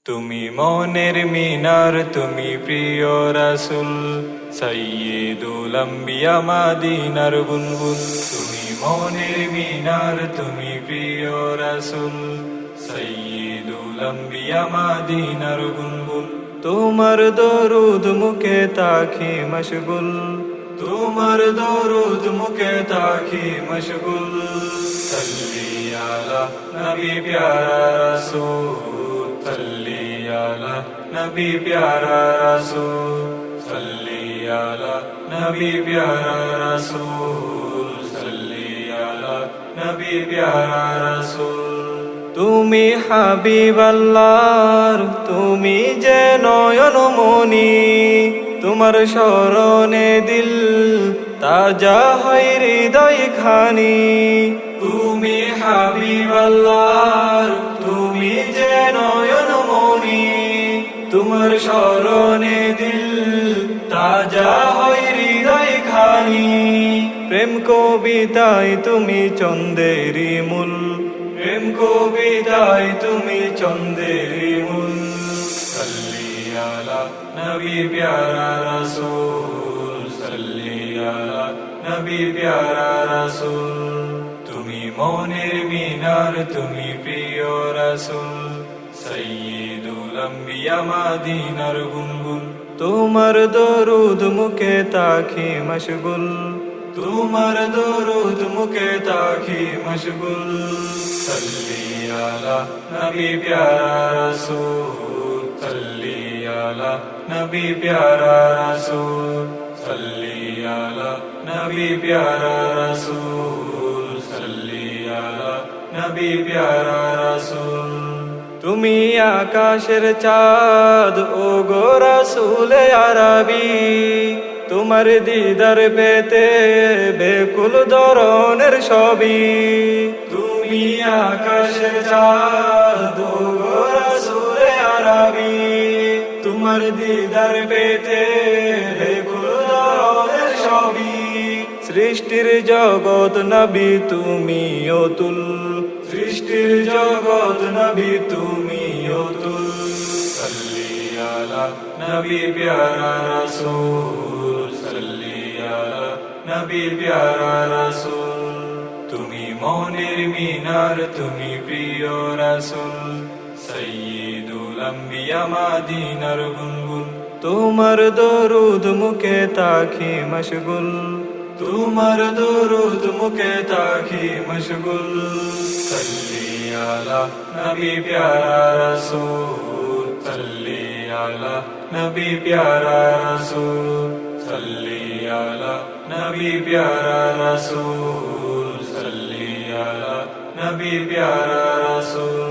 তুমি মনের মিনার, তুমি প্রিয় রাসূল, সাইয়্যিদুল আম্বিয়া মদিনার বুলবুল। তুমি মনের মিনার, তুমি প্রিয় রাসূল, সাইয়্যিদুল আম্বিয়া মদিনার বুলবুল। তোমার দরুদ মুখে তাকি মশগুল, তোমার দরুদ মুখে তাকি মশগুল। সাল্লি আলা নবী প্যারা রাসূল, সাল্লি আলা নবী প্যারা রাসূল, সাল্লি আলা নবী প্যারা রাসূল, সাল্লি আলা নবী প্যারা রাসূল। তুমি হাবিবাল্লাহর, তুমি যে নয়নমণি, তোমার স্মরণে দিল তাজা হয় হৃদয় খানি। তুমি হাবিবাল্লাহর, তুমি যে নয়নমণি, তোমার স্মরণে দিল তাজা হয় হৃদয় খানি। প্রেম কবিতায় তুমি চন্দেরি মূল, প্রেম কবিতায় তুমি চন্দেরি মূল। সাল্লি আলা নবী প্যারা রাসূল, সাল্লি আলা নবী প্যারা রাসূল। তুমি মনের মিনার, তুমি প্রিয় রাসূল, সাইয়্যিদুল আম্বিয়া মদিনার বুলবুল। তোমার দরুদ মুখে তাকি মশগুল, তোমার দরুদ মুখে তাকি মশগুল। সাল্লি আলা নবী প্যারা রাসূল, সাল্লি আলা নবী প্যারা রাসূল, সাল্লি আলা নবী প্যারা রাসূল, সাল্লি আলা নবী প্যারা রাসূল। তুমি আকাশের চাঁদ, ও গো রাসূলে আরবি, তোমার দিদার পেতে বেকুল ধরনের সবই। তুমি আকাশের চাঁদ, ও গো রাসূলে আরবি, তোমার দিদার পেতে বেকুল ধরনের সবই। সৃষ্টির জগৎ নবী তুমি অতুল, সৃষ্টির জগৎ নবী তুমি অতুল। সাল্লি আলা নবী প্যারা রাসূল, সাল্লি আলা নবী প্যারা রাসূল। তুমি মনের মিনার, তুমি প্রিয় রাসূল, সাইয়্যিদুল আম্বিয়া মদিনার বুলবুল। তোমার দরুদ মুখে তাকি মশগুল, তোমার দরুদ মুখে তাকি মশগুল। সাল্লি আলা নবী প্যারা রাসূল, সাল্লি আলা নবী প্যারা রাসূল, সাল্লি আলা নবী প্যারা রাসূল, সাল্লি আলা নবী প্যারা রাসূল।